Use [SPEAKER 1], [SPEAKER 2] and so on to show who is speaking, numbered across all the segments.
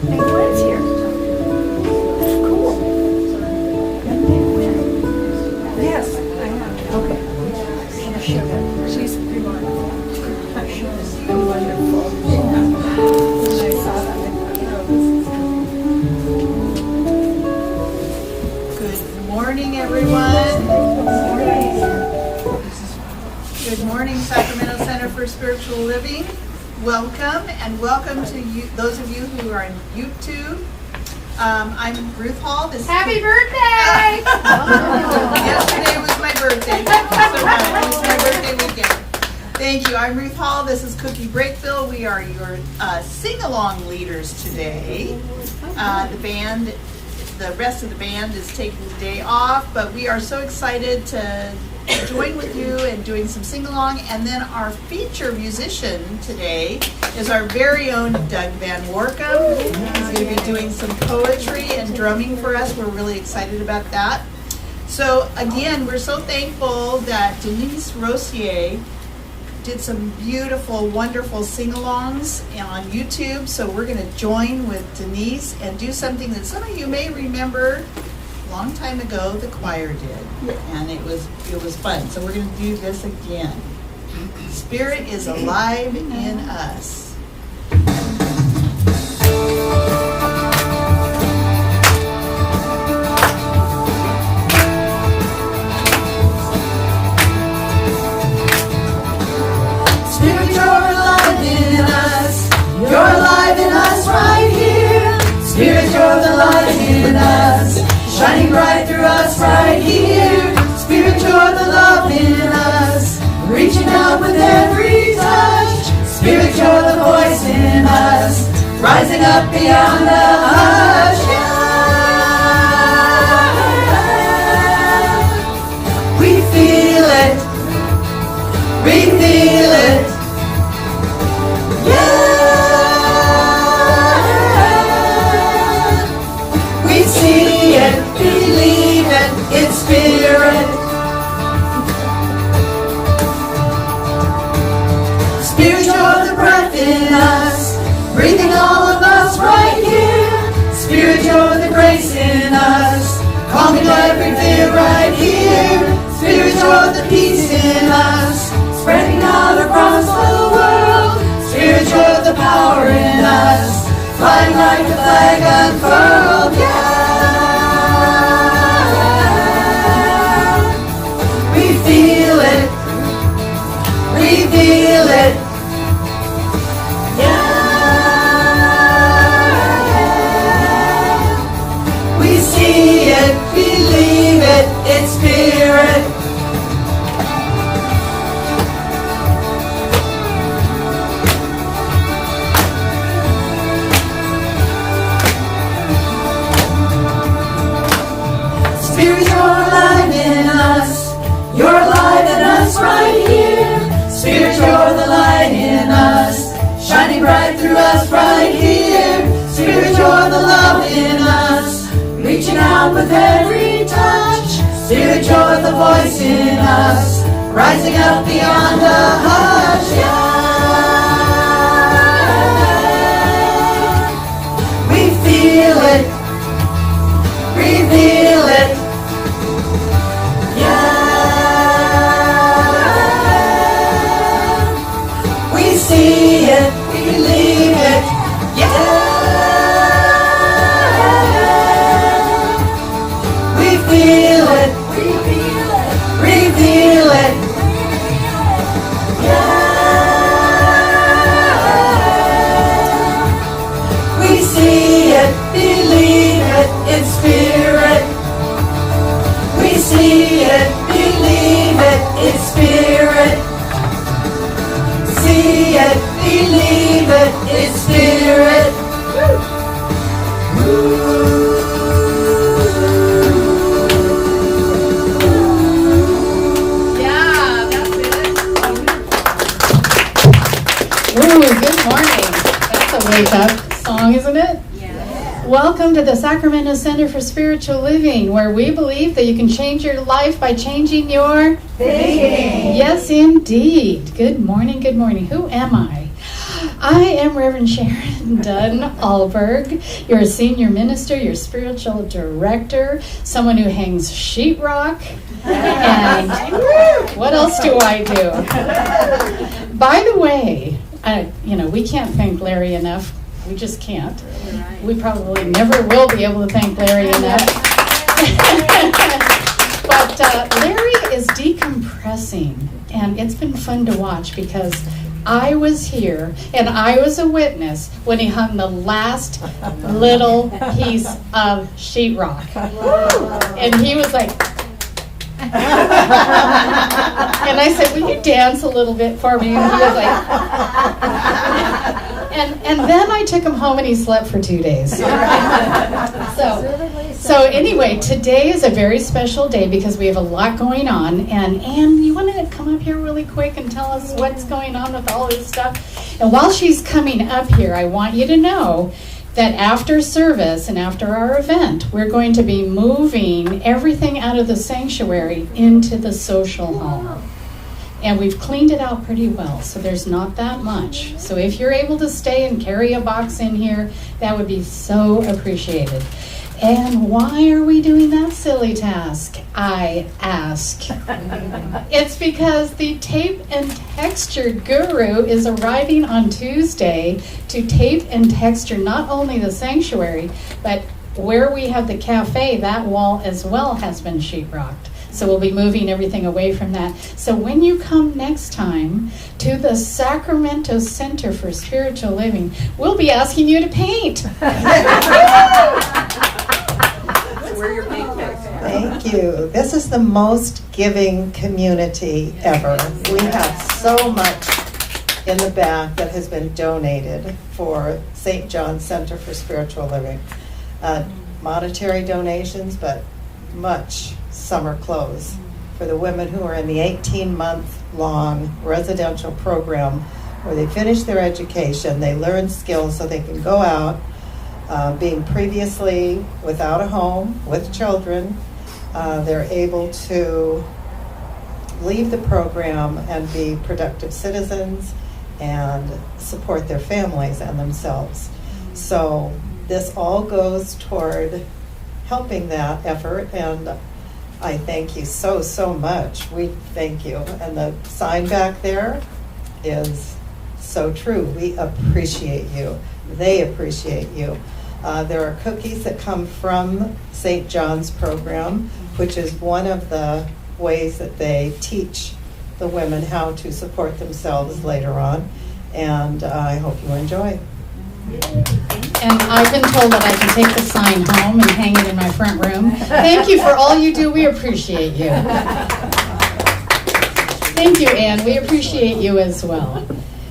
[SPEAKER 1] Hey, Glenn's here. Cool. Yes, I am. Okay. She's wonderful. I saw that.
[SPEAKER 2] Good morning, everyone. Good morning, Sacramento Center for Spiritual Living. Welcome, and welcome to you, those of you who are on YouTube. I'm Ruth Hall.
[SPEAKER 3] Happy birthday!
[SPEAKER 2] Yesterday was my birthday. Thank you so much. It was my birthday weekend. Thank you. I'm Ruth Hall. This is Cookie Breakville. We are your sing-along leaders today. The rest of the band is taking the day off, but we are so excited to join with you and doing some sing-along. And then our feature musician today is our very own Doug VanWoerkom. He's going to be doing some poetry and drumming for us. We're really excited about that. So again, we're so thankful that Denise Rossier did some beautiful, wonderful sing-alongs on YouTube. So we're going to join with Denise and do something that some of you may remember a long time ago the choir did. And it was fun. So we're going to do this again. Spirit is alive in us.
[SPEAKER 4] You're alive in us right here. Spirit, you're the light in us, shining bright through us right here. Spirit, you're the love in us, reaching out with every touch. Spirit, you're the voice in us, rising up beyond the hush. Yeah. We feel it, we feel it. Yeah. Believe it, it's spirit. Spirit, you're the breath in us, breathing all of us right here. Spirit, you're the grace in us, calming every fear right here. Spirit, you're the peace in us, spreading out across the world. Spirit, you're the power in us, flying like a flag unfurled. Yeah. We feel it, yeah. We see it, believe it, it's spirit. Spirit, you're alive in us. You're alive in us right here. Spirit, you're the light in us, shining bright through us right here. Spirit, you're the love in us, reaching out with every touch. Spirit, you're the voice in us, rising up beyond the hush. Yeah. We feel it, reveal it. See it, believe it, yeah. We feel it, reveal it, yeah. We see it, believe it, it's spirit. We see it, believe it, it's spirit. See it, believe it, it's spirit.
[SPEAKER 3] Yeah, that's it.
[SPEAKER 5] Ooh, good morning. That's a wake up song, isn't it?
[SPEAKER 3] Yeah.
[SPEAKER 5] Welcome to the Sacramento Center for Spiritual Living, where we believe that you can change your life by changing your
[SPEAKER 4] Thinking.
[SPEAKER 5] Yes, indeed. Good morning, good morning. Who am I? I am Reverend Sharon Dunn-Alberg. You're a senior minister, you're spiritual director, someone who hangs sheetrock, and what else do I do? By the way, we can't thank Larry enough. We just can't. We probably never will be able to thank Larry enough. But Larry is decompressing, and it's been fun to watch because I was here and I was a witness when he hung the last little piece of sheetrock. And he was like, and I said, will you dance a little bit for me? And he was like, and then I took him home and he slept for 2 days. So anyway, today is a very special day because we have a lot going on. And Anne, you want to come up here really quick and tell us what's going on with all this stuff? And while she's coming up here, I want you to know that after service and after our event, we're going to be moving everything out of the sanctuary into the social hall. And we've cleaned it out pretty well, so there's not that much. So if you're able to stay and carry a box in here, that would be so appreciated. And why are we doing that silly task, I ask? It's because the tape and texture guru is arriving on Tuesday to tape and texture not only the sanctuary, but where we have the cafe, that wall as well has been sheetrocked. So we'll be moving everything away from that. So when you come next time to the Sacramento Center for Spiritual Living, we'll be asking you to paint.
[SPEAKER 6] Thank you. This is the most giving community ever. We have so much in the back that has been donated for St. John's Center for Spiritual Living. Monetary donations, but much summer clothes for the women who are in the 18-month-long residential program where they finish their education, they learn skills so they can go out, being previously without a home, with children. They're able to leave the program and be productive citizens and support their families and themselves. So this all goes toward helping that effort, and I thank you so, so much. We thank you. And the sign back there is so true. We appreciate you. They appreciate you. There are cookies that come from St. John's program, which is one of the ways that they teach the women how to support themselves later on. And I hope you enjoy.
[SPEAKER 5] And I've been told that I can take the sign home and hang it in my front room. Thank you for all you do. We appreciate you. Thank you, Anne. We appreciate you as well.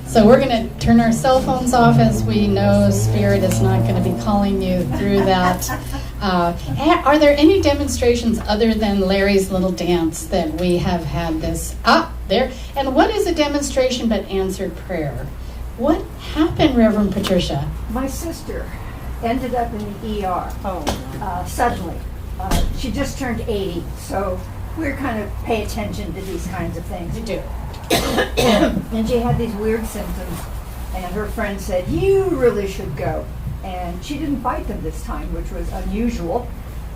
[SPEAKER 5] So we're going to turn our cell phones off, as we know Spirit is not going to be calling you through that. Are there any demonstrations other than Larry's little dance that we have had this up there? And what is a demonstration but answered prayer? What happened, Reverend Patricia?
[SPEAKER 1] My sister ended up in the ER suddenly. She just turned 80, so we're kind of pay attention to these kinds of things.
[SPEAKER 5] You do.
[SPEAKER 1] And she had these weird symptoms, and her friend said, you really should go. And she didn't fight them this time, which was unusual.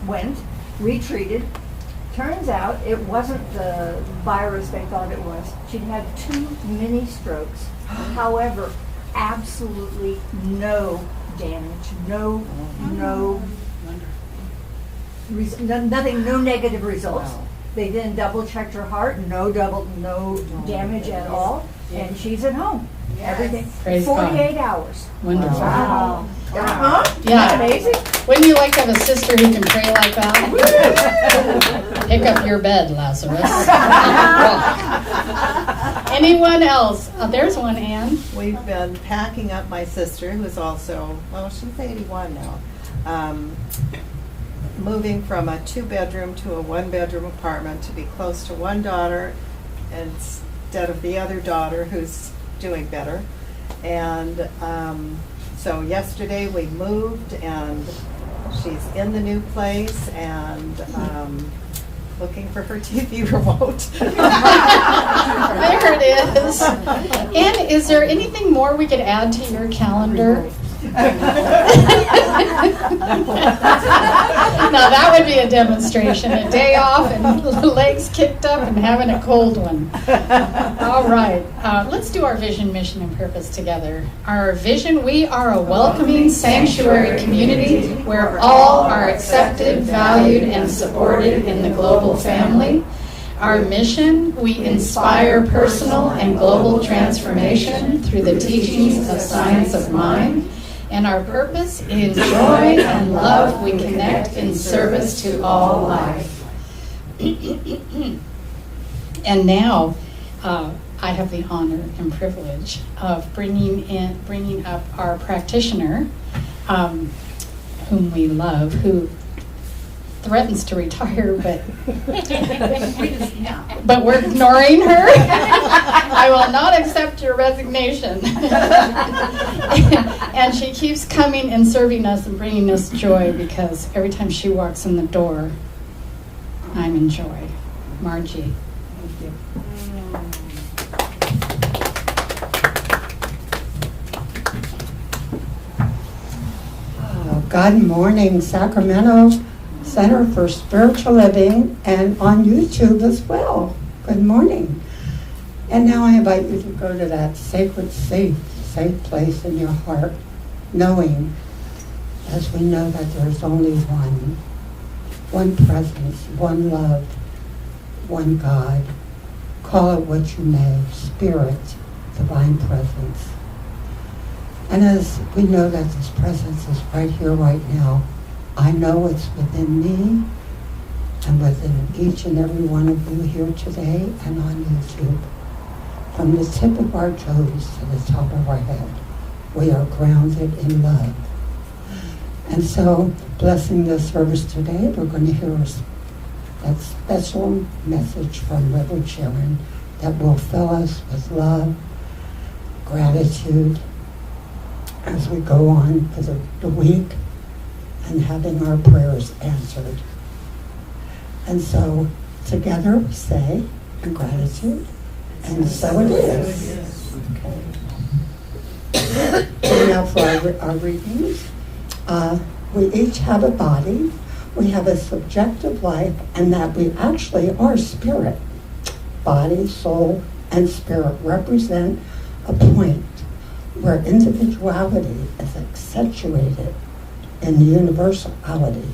[SPEAKER 1] Went, retreated. Turns out it wasn't the virus they thought it was. She'd had 2 mini strokes. However, absolutely no damage, nothing, no negative results. Wow. They then double-checked her heart, no damage at all, and she's at home. Yes. Everything,
[SPEAKER 5] Praise
[SPEAKER 1] 48
[SPEAKER 5] God.
[SPEAKER 1] Hours.
[SPEAKER 5] Wonderful.
[SPEAKER 1] Wow.
[SPEAKER 3] Uh-huh.
[SPEAKER 5] Yeah.
[SPEAKER 1] Amazing.
[SPEAKER 5] Wouldn't you like to have a sister who can pray like that? Pick up your bed, Lazarus. Anyone else? Oh, there's one, Anne.
[SPEAKER 6] We've been packing up my sister, who's also, well, she's 81 now, moving from a 2-bedroom to a 1-bedroom apartment to be close to one daughter instead of the other daughter who's doing better. And so yesterday we moved, and she's in the new place, and looking for her TV remote.
[SPEAKER 5] There it is. And is there anything more we could add to your calendar? Now that would be a demonstration, a day off and legs kicked up and having a cold one. All right, let's do our vision, mission, and purpose together. Our vision: we are a welcoming sanctuary community where all are accepted, valued, and supported in the global family. Our mission: we inspire personal and global transformation through the teachings of science of mind. And our purpose: in joy and love we connect in service to all life. And now I have the honor and privilege of bringing up our practitioner, whom we love, who threatens to retire, but we're ignoring her. I will not accept your resignation. And she keeps coming and serving us and bringing us joy, because every time she walks in the door, I'm in joy. Margie. Thank you.
[SPEAKER 7] Good morning, Sacramento Center for Spiritual Living, and on YouTube as well. Good morning. And now I invite you to go to that sacred, safe place in your heart, knowing, as we know, that there's only one presence, one love, one God. Call it what you may: spirit, divine presence. And as we know that this presence is right here, right now, I know it's within me and within each and every one of you here today and on YouTube. From the tip of our toes to the top of our head, we are grounded in love. And so, blessing the service today, we're going to hear that special message from Reverend Sharon that will fill us with love, gratitude, as we go on for the week and having our prayers answered. And so, together we say, in gratitude, and so it is. Okay. And now for our readings. We each have a body, we have a subjective life, and that we actually are spirit. Body, soul, and spirit represent a point where individuality is accentuated in universality.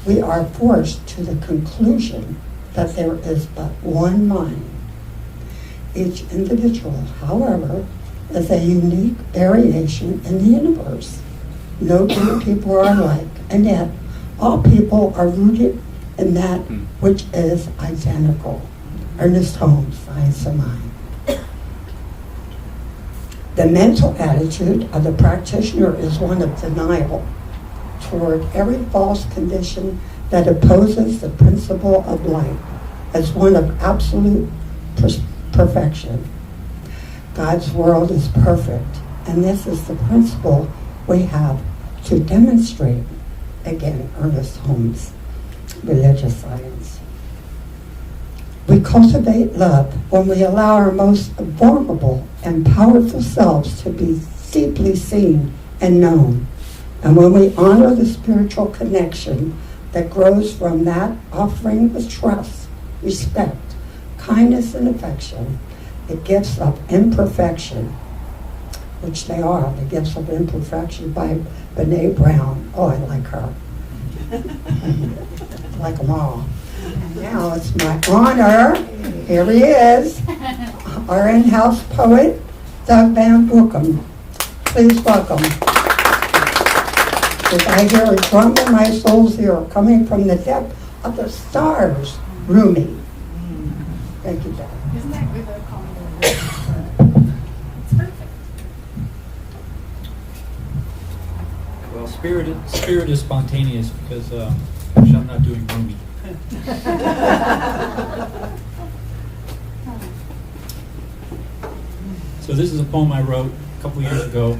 [SPEAKER 7] We are forced to the conclusion that there is but one mind. Each individual, however, is a unique variation in the universe. No two people are alike, and yet all people are rooted in that which is identical. Ernest Holmes, Science of Mind. The mental attitude of the practitioner is one of denial toward every false condition that opposes the principle of life as one of absolute perfection. God's world is perfect, and this is the principle we have to demonstrate. Again, Ernest Holmes, Religious Science. We cultivate love when we allow our most vulnerable and powerful selves to be deeply seen and known, and when we honor the spiritual connection that grows from that, offering with trust, respect, kindness, and affection, the gifts of imperfection, which they are, the gifts of imperfection by Brene Brown. Oh, I like her. Like them all. And now it's my honor, here he is, our in-house poet, Doug VanWoerkom. Please welcome. As I hear a drum in my soul's ear coming from the depth of the stars, Rumi. Thank you, Doug.
[SPEAKER 5] Isn't that good? It's perfect.
[SPEAKER 8] Well, spirit is spontaneous because actually I'm not doing Rumi. So this is a poem I wrote a couple years ago.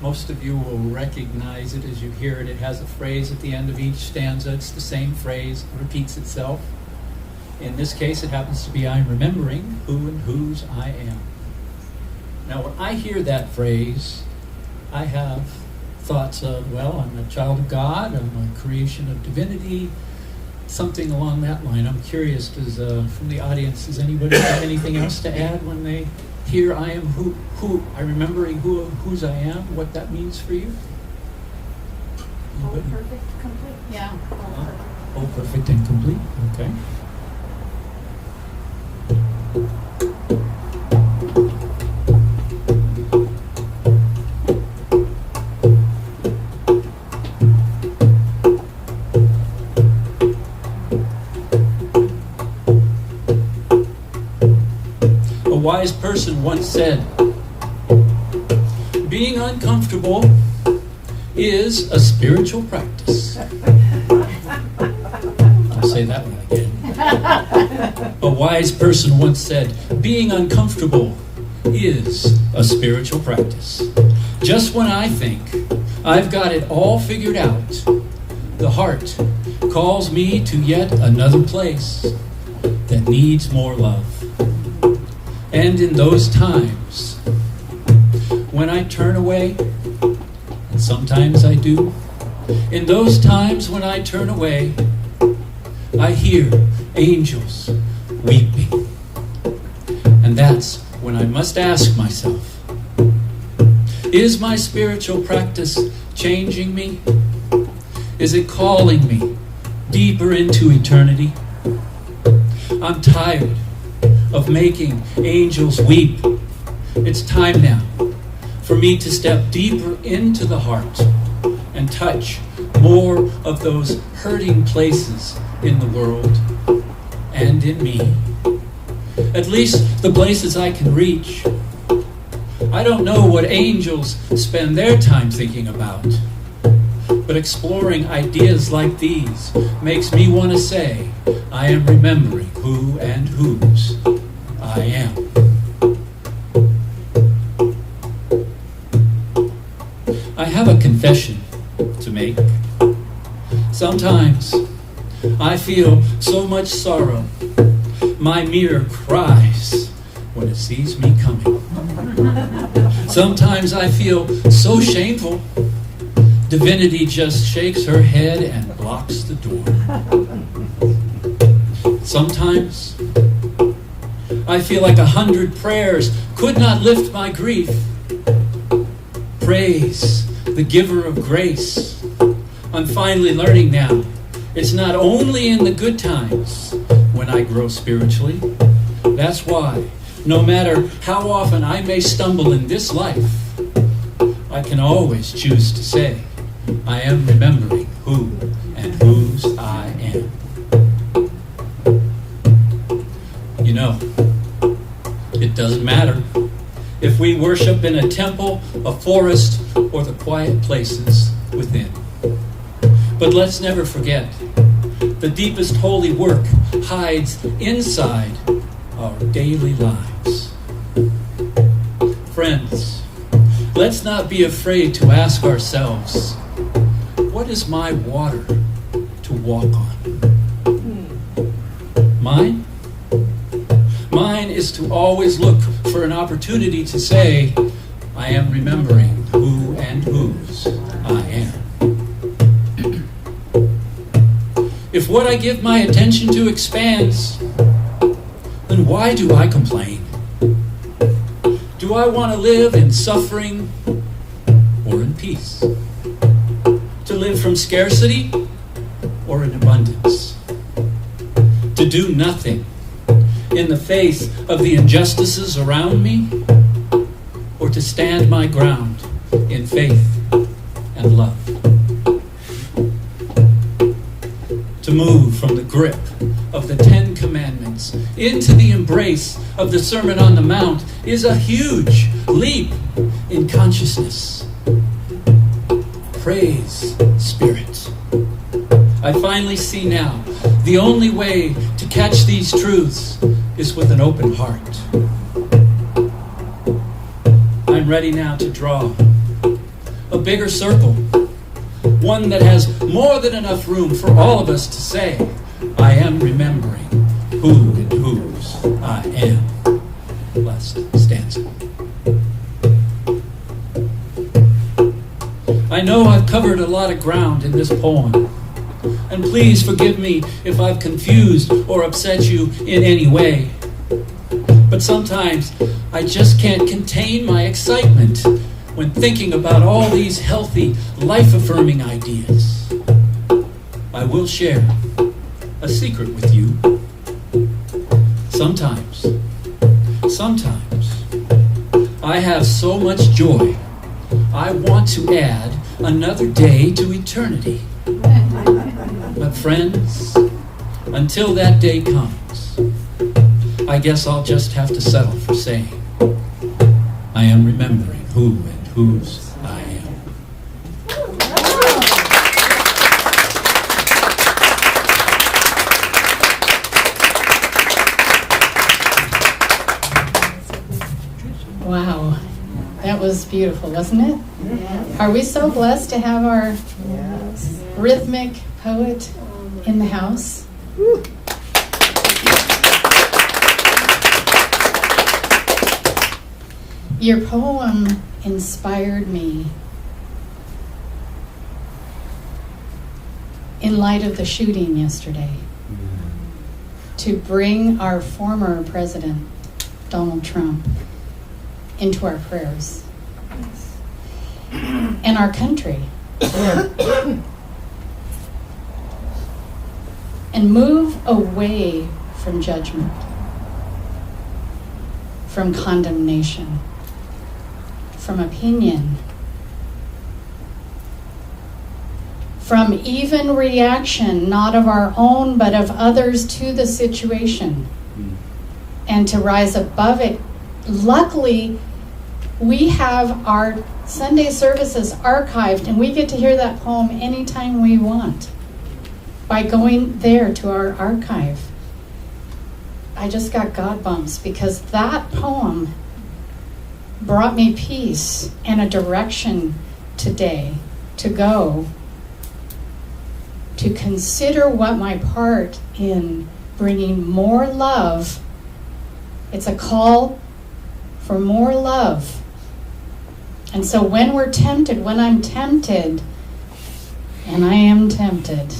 [SPEAKER 8] Most of you will recognize it as you hear it. It has a phrase at the end of each stanza. It's the same phrase, repeats itself. In this case, it happens to be, I'm remembering who and whose I am. Now, when I hear that phrase, I have thoughts of, well, I'm a child of God, I'm a creation of divinity, something along that line. I'm curious, from the audience, does anybody have anything else to add when they hear I am I'm remembering whose I am, what that means for you?
[SPEAKER 1] Whole, perfect, complete.
[SPEAKER 5] Yeah.
[SPEAKER 8] Whole, perfect, and complete, okay. A wise person once said, being uncomfortable is a spiritual practice. I'll say that one again. A wise person once said, being uncomfortable is a spiritual practice. Just when I think I've got it all figured out, the heart calls me to yet another place that needs more love. And in those times, when I turn away, and sometimes I do, in those times when I turn away, I hear angels weeping. And that's when I must ask myself, is my spiritual practice changing me? Is it calling me deeper into eternity? I'm tired of making angels weep. It's time now for me to step deeper into the heart and touch more of those hurting places in the world and in me. At least the places I can reach. I don't know what angels spend their time thinking about, but exploring ideas like these makes me want to say, I am remembering who and whose I am. I have a confession to make. Sometimes I feel so much sorrow, my mirror cries when it sees me coming. Sometimes I feel so shameful, divinity just shakes her head and blocks the door. Sometimes I feel like 100 prayers could not lift my grief. Praise the giver of grace. I'm finally learning now, it's not only in the good times when I grow spiritually. That's why, no matter how often I may stumble in this life, I can always choose to say, I am remembering who and whose I am. You know, it doesn't matter if we worship in a temple, a forest, or the quiet places within. But let's never forget, the deepest holy work hides inside our daily lives. Friends, let's not be afraid to ask ourselves, what is my water to walk on? Mine? Mine is to always look for an opportunity to say, I am remembering who and whose I am. If what I give my attention to expands, then why do I complain? Do I want to live in suffering or in peace? To live from scarcity or in abundance? To do nothing in the face of the injustices around me, or to stand my ground in faith and love? To move from the grip of the 10 Commandments into the embrace of the Sermon on the Mount is a huge leap in consciousness. Praise, Spirit. I finally see now the only way to catch these truths is with an open heart. I'm ready now to draw a bigger circle, one that has more than enough room for all of us to say, I am remembering who and whose I am. Blessed stanza. I know I've covered a lot of ground in this poem, and please forgive me if I've confused or upset you in any way. But sometimes I just can't contain my excitement when thinking about all these healthy, life-affirming ideas. I will share a secret with you. Sometimes, I have so much joy, I want to add another day to eternity. But friends, until that day comes, I guess I'll just have to settle for saying, I am remembering who and whose I am.
[SPEAKER 5] Wow, that was beautiful, wasn't it?
[SPEAKER 1] Yes.
[SPEAKER 5] Are we so blessed to have our
[SPEAKER 6] Yes.
[SPEAKER 5] rhythmic poet in the house? Your poem inspired me in light of the shooting yesterday to bring our former president, Donald Trump, into our prayers and our country. And move away from judgment, from condemnation, from opinion, from even reaction, not of our own, but of others to the situation, and to rise above it. Luckily, we have our Sunday services archived, and we get to hear that poem anytime we want by going there to our archive. I just got God bumps because that poem brought me peace and a direction today to go, to consider what my part in bringing more love. It's a call for more love. And so when we're tempted, when I'm tempted, and I am tempted,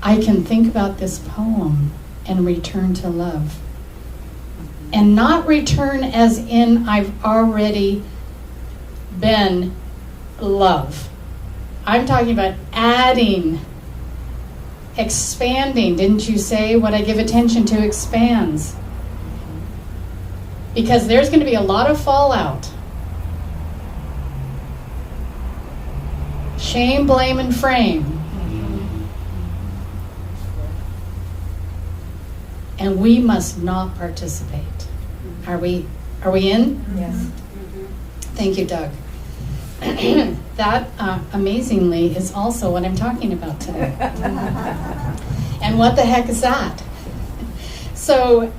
[SPEAKER 5] I can think about this poem and return to love. And not return as in I've already been love. I'm talking about adding, expanding. Didn't you say what I give attention to expands? Because there's going to be a lot of fallout. Shame, blame, and frame. And we must not participate. Are we in?
[SPEAKER 1] Yes.
[SPEAKER 5] Thank you, Doug. That, amazingly, is also what I'm talking about today. And what the heck is that? So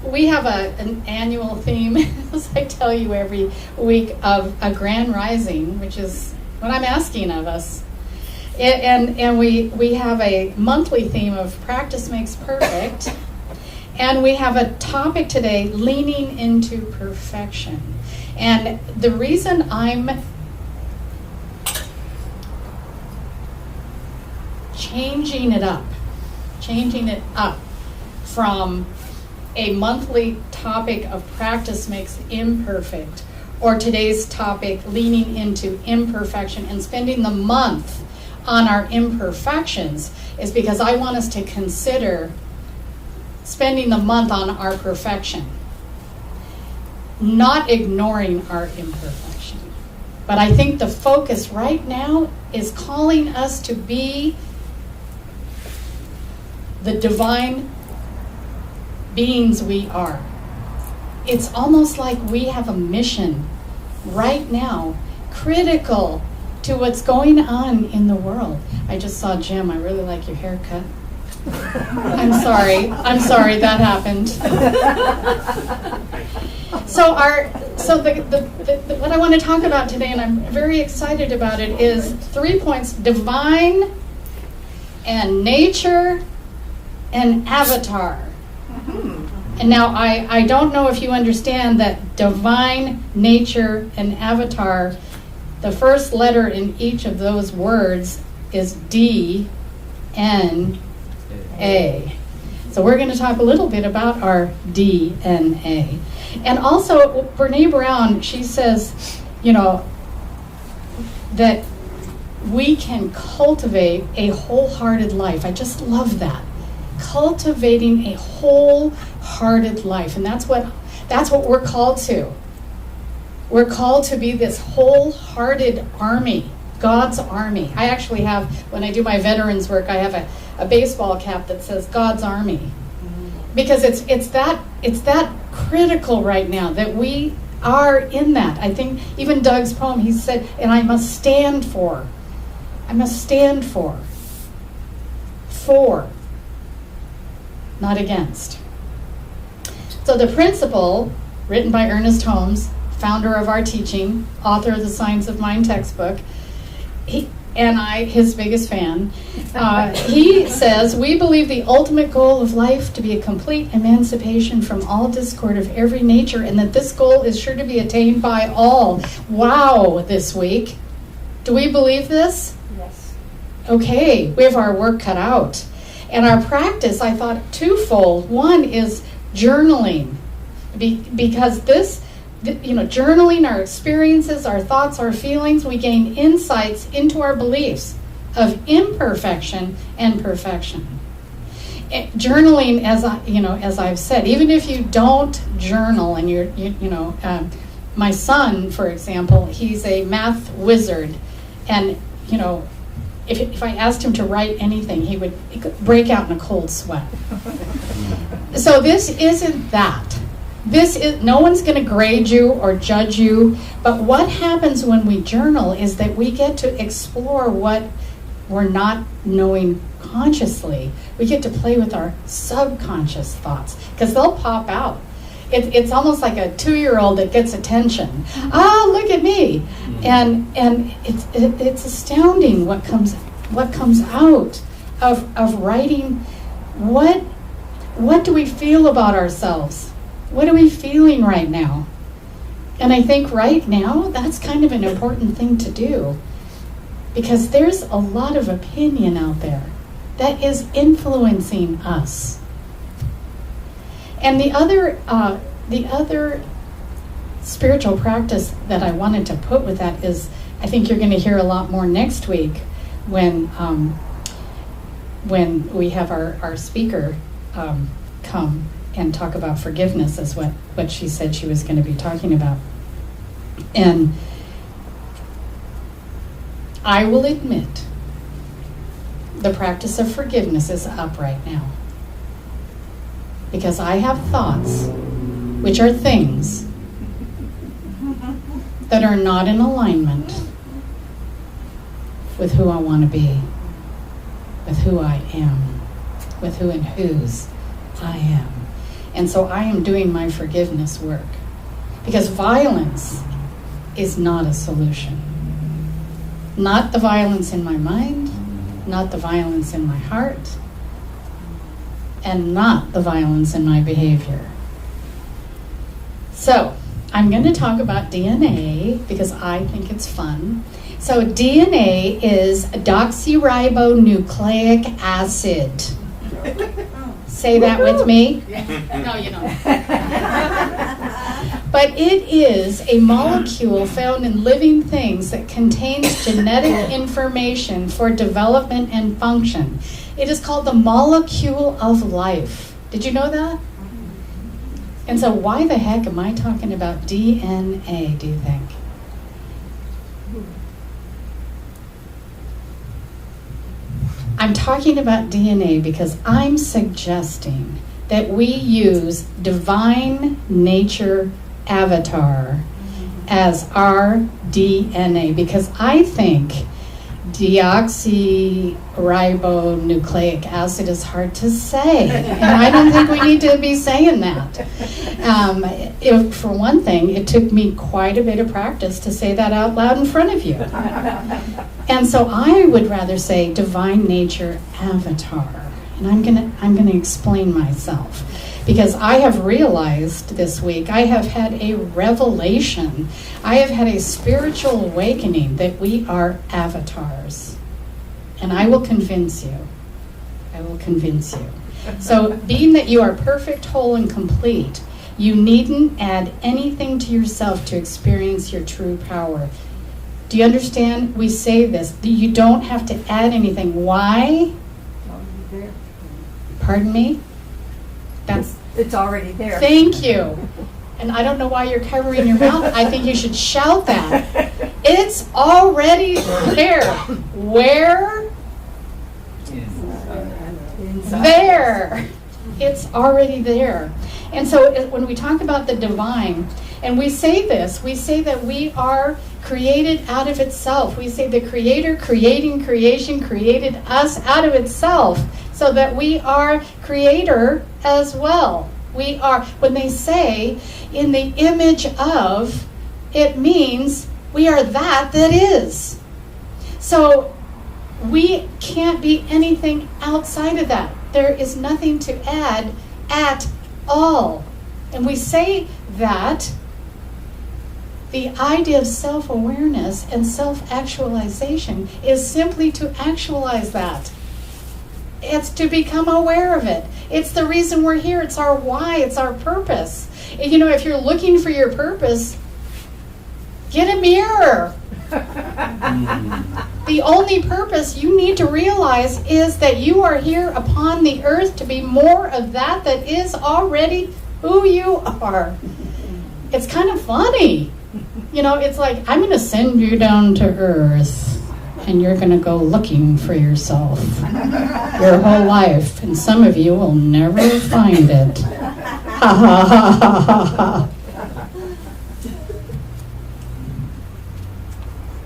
[SPEAKER 5] we have an annual theme, as I tell you every week, of a grand rising, which is what I'm asking of us. And we have a monthly theme of practice makes perfect. And we have a topic today, leaning into perfection. And the reason I'm changing it up from a monthly topic of practice makes imperfect, or today's topic, leaning into imperfection, and spending the month on our imperfections, is because I want us to consider spending the month on our perfection, not ignoring our imperfection. But I think the focus right now is calling us to be the divine beings we are. It's almost like we have a mission right now, critical to what's going on in the world. I just saw Jim, I really like your haircut. I'm sorry that happened. So what I want to talk about today, and I'm very excited about it, is 3 points: divine and nature and avatar. And now I don't know if you understand that divine, nature, and avatar, the first letter in each of those words is DNA. So we're going to talk a little bit about our DNA. And also, Brene Brown, she says, that we can cultivate a wholehearted life. I just love that. Cultivating a wholehearted life. And that's what we're called to. We're called to be this wholehearted army, God's army. I actually have, when I do my veterans work, I have a baseball cap that says God's Army. Because it's that critical right now that we are in that. I think even Doug's poem, he said, and I must stand for, not against. So the principle, written by Ernest Holmes, founder of our teaching, author of the Science of Mind textbook, his biggest fan, he says, we believe the ultimate goal of life to be a complete emancipation from all discord of every nature, and that this goal is sure to be attained by all. Wow, this week. Do we believe this?
[SPEAKER 1] Yes.
[SPEAKER 5] Okay, we have our work cut out. And our practice, I thought, twofold. One is journaling, because journaling our experiences, our thoughts, our feelings, we gain insights into our beliefs of imperfection and perfection. Journaling, as I've said, even if you don't journal, and my son, for example, he's a math wizard, and if I asked him to write anything, he could break out in a cold sweat. So this isn't that. No one's going to grade you or judge you, but what happens when we journal is that we get to explore what we're not knowing consciously. We get to play with our subconscious thoughts, because they'll pop out. It's almost like a 2-year-old that gets attention. Oh, look at me. And it's astounding what comes out of writing. What do we feel about ourselves? What are we feeling right now? And I think right now, that's kind of an important thing to do, because there's a lot of opinion out there that is influencing us. And the other spiritual practice that I wanted to put with that is, I think you're going to hear a lot more next week when we have our speaker come and talk about forgiveness, is what she said she was going to be talking about. And I will admit, the practice of forgiveness is up right now. Because I have thoughts, which are things, that are not in alignment with who I want to be, with who I am, with who and whose I am. And so I am doing my forgiveness work, because violence is not a solution. Not the violence in my mind, not the violence in my heart, and not the violence in my behavior. So I'm going to talk about DNA because I think it's fun. So DNA is deoxyribonucleic acid. Say that with me. No, you don't. But it is a molecule found in living things that contains genetic information for development and function. It is called the molecule of life. Did you know that? And so why the heck am I talking about DNA, do you think? I'm talking about DNA because I'm suggesting that we use divine nature avatar as our DNA, because I think deoxyribonucleic acid is hard to say, and I don't think we need to be saying that. For one thing, it took me quite a bit of practice to say that out loud in front of you. And so I would rather say divine nature avatar, and I'm gonna explain myself. Because I have realized this week, I have had a revelation, I have had a spiritual awakening that we are avatars. And I will convince you. I will convince you. So being that you are perfect, whole, and complete, you needn't add anything to yourself to experience your true power. Do you understand? We say this. You don't have to add anything. Why? Pardon me?
[SPEAKER 1] It's already there.
[SPEAKER 5] Thank you. And I don't know why you're covering your mouth. I think you should shout that. It's already there. Where?
[SPEAKER 1] Inside.
[SPEAKER 5] There. It's already there. And so when we talk about the divine, and we say this, we say that we are created out of itself. We say the Creator creating creation created us out of itself, so that we are creator as well. We are, when they say in the image of, it means we are that is. So we can't be anything outside of that. There is nothing to add at all. And we say that the idea of self-awareness and self-actualization is simply to actualize that. It's to become aware of it. It's the reason we're here. It's our why. It's our purpose. And if you're looking for your purpose, get a mirror. The only purpose you need to realize is that you are here upon the earth to be more of that is already who you are. It's kind of funny. It's like, I'm going to send you down to earth, and you're going to go looking for yourself your whole life, and some of you will never find it. Ha ha ha ha ha.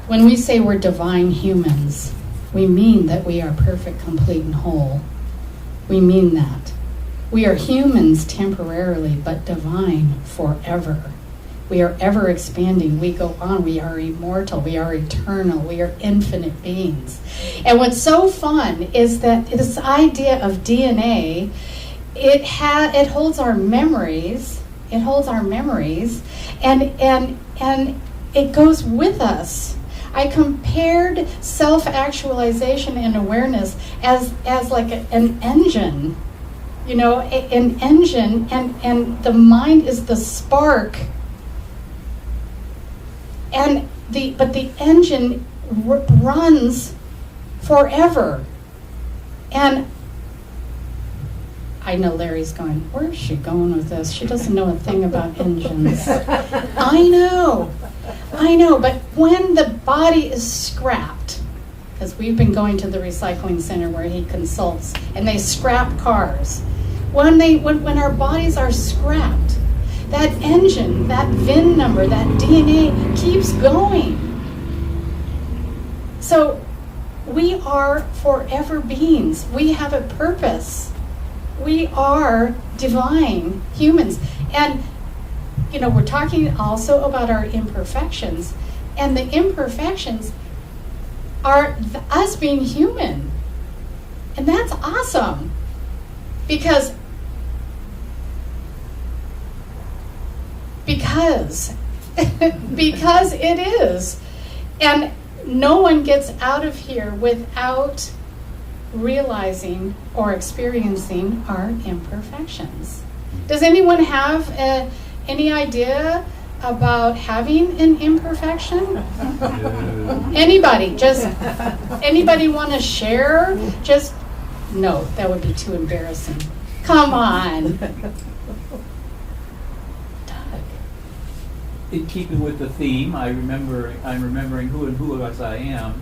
[SPEAKER 5] When we say we're divine humans, we mean that we are perfect, complete, and whole. We mean that. We are humans temporarily, but divine forever. We are ever expanding. We go on. We are immortal. We are eternal. We are infinite beings. And what's so fun is that this idea of DNA, it holds our memories. It holds our memories, and it goes with us. I compared self-actualization and awareness as like an engine. An engine, and the mind is the spark. But the engine runs forever. And I know Larry's going, where's she going with this? She doesn't know a thing about engines. I know. But when the body is scrapped, because we've been going to the recycling center where he consults, and they scrap cars. When our bodies are scrapped, that engine, that VIN number, that DNA keeps going. So we are forever beings. We have a purpose. We are divine humans. And, we're talking also about our imperfections. And the imperfections are us being human. And that's awesome. Because it is. And no one gets out of here without realizing or experiencing our imperfections. Does anyone have any idea about having an imperfection? Anybody? Anybody want to share? No, that would be too embarrassing. Come on.
[SPEAKER 9] In keeping with the theme, I'm remembering who and who as I am.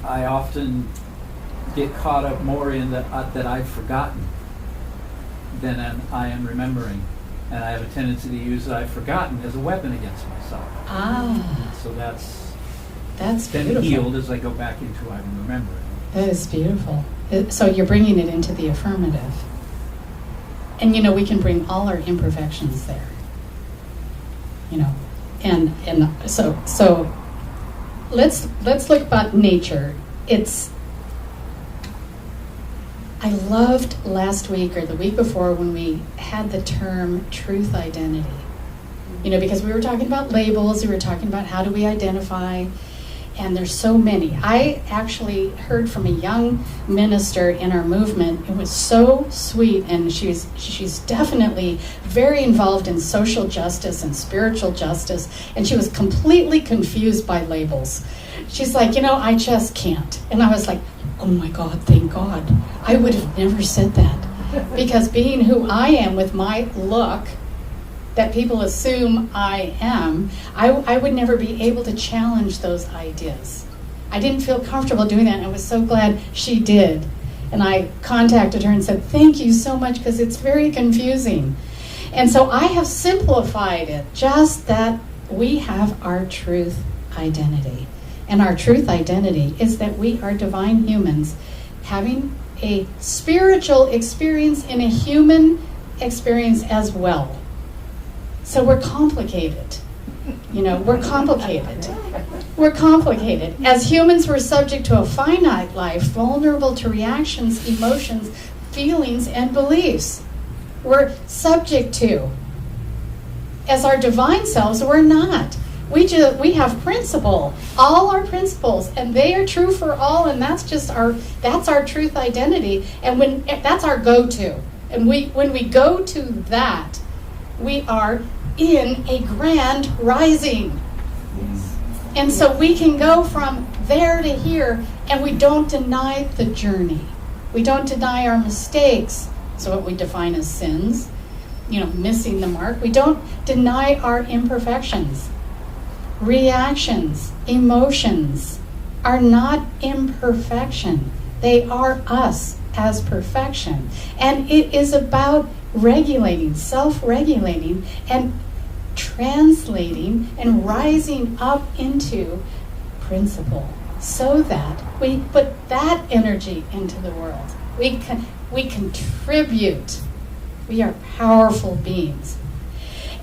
[SPEAKER 9] I often get caught up more in that I've forgotten than I am remembering, and I have a tendency to use I've forgotten as a weapon against myself.
[SPEAKER 5] Ah.
[SPEAKER 9] So that's
[SPEAKER 5] That's
[SPEAKER 9] then
[SPEAKER 5] beautiful.
[SPEAKER 9] healed as I go back into I'm remembering.
[SPEAKER 5] That is beautiful. So you're bringing it into the affirmative. And we can bring all our imperfections there. And so let's look about nature. I loved last week or the week before when we had the term truth identity. Because we were talking about labels, we were talking about how do we identify, and there's so many. I actually heard from a young minister in our movement. It was so sweet, and she's definitely very involved in social justice and spiritual justice, and she was completely confused by labels. She's like, I just can't. And I was like, oh my God, thank God. I would have never said that. Because being who I am with my look, that people assume I am, I would never be able to challenge those ideas. I didn't feel comfortable doing that, and I was so glad she did. And I contacted her and said, thank you so much, because it's very confusing. And so I have simplified it, just that we have our truth identity. And our truth identity is that we are divine humans having a spiritual experience in a human experience as well. So we're complicated. We're complicated. We're complicated. As humans, we're subject to a finite life, vulnerable to reactions, emotions, feelings, and beliefs. We're subject to. As our divine selves, we're not. We have principle, all our principles, and they are true for all, and that's our truth identity, and that's our go-to. And when we go to that, we are in a grand rising. And so we can go from there to here, and we don't deny the journey. We don't deny our mistakes, so what we define as sins, missing the mark. We don't deny our imperfections. Reactions, emotions are not imperfection. They are us as perfection. And it is about regulating, self-regulating, and translating and rising up into principle so that we put that energy into the world. We contribute. We are powerful beings.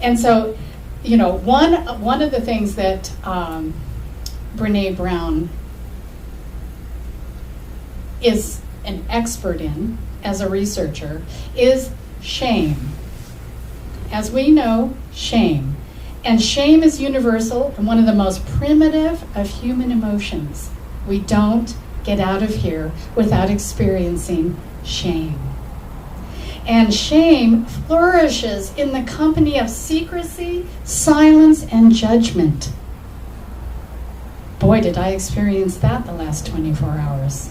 [SPEAKER 5] And so, one of the things that Brene Brown is an expert in as a researcher is shame. As we know, shame. And shame is universal and one of the most primitive of human emotions. We don't get out of here without experiencing shame. And shame flourishes in the company of secrecy, silence, and judgment. Boy, did I experience that the last 24 hours.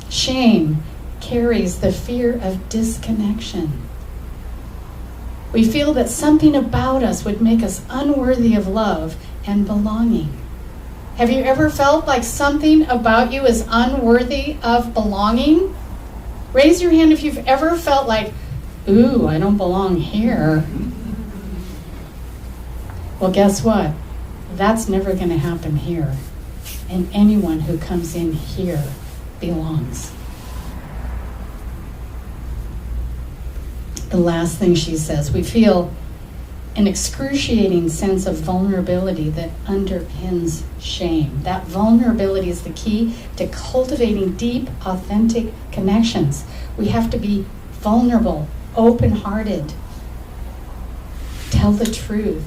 [SPEAKER 5] Shame carries the fear of disconnection. We feel that something about us would make us unworthy of love and belonging. Have you ever felt like something about you is unworthy of belonging? Raise your hand if you've ever felt like, ooh, I don't belong here. Well, guess what? That's never going to happen here. And anyone who comes in here belongs. The last thing she says, we feel an excruciating sense of vulnerability that underpins shame. That vulnerability is the key to cultivating deep, authentic connections. We have to be vulnerable, open-hearted, tell the truth.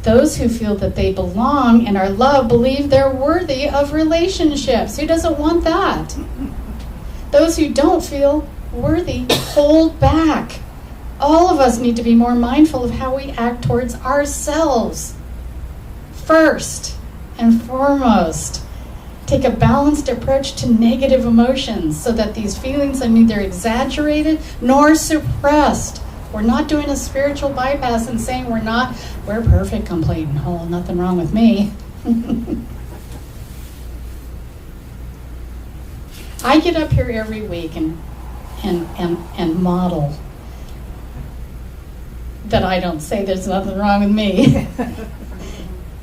[SPEAKER 5] Those who feel that they belong and are loved believe they're worthy of relationships. Who doesn't want that? Those who don't feel worthy hold back. All of us need to be more mindful of how we act towards ourselves. First and foremost, take a balanced approach to negative emotions so that these feelings are neither exaggerated nor suppressed. We're not doing a spiritual bypass and saying we're perfect, complete, and whole, nothing wrong with me. I get up here every week and model that I don't say there's nothing wrong with me.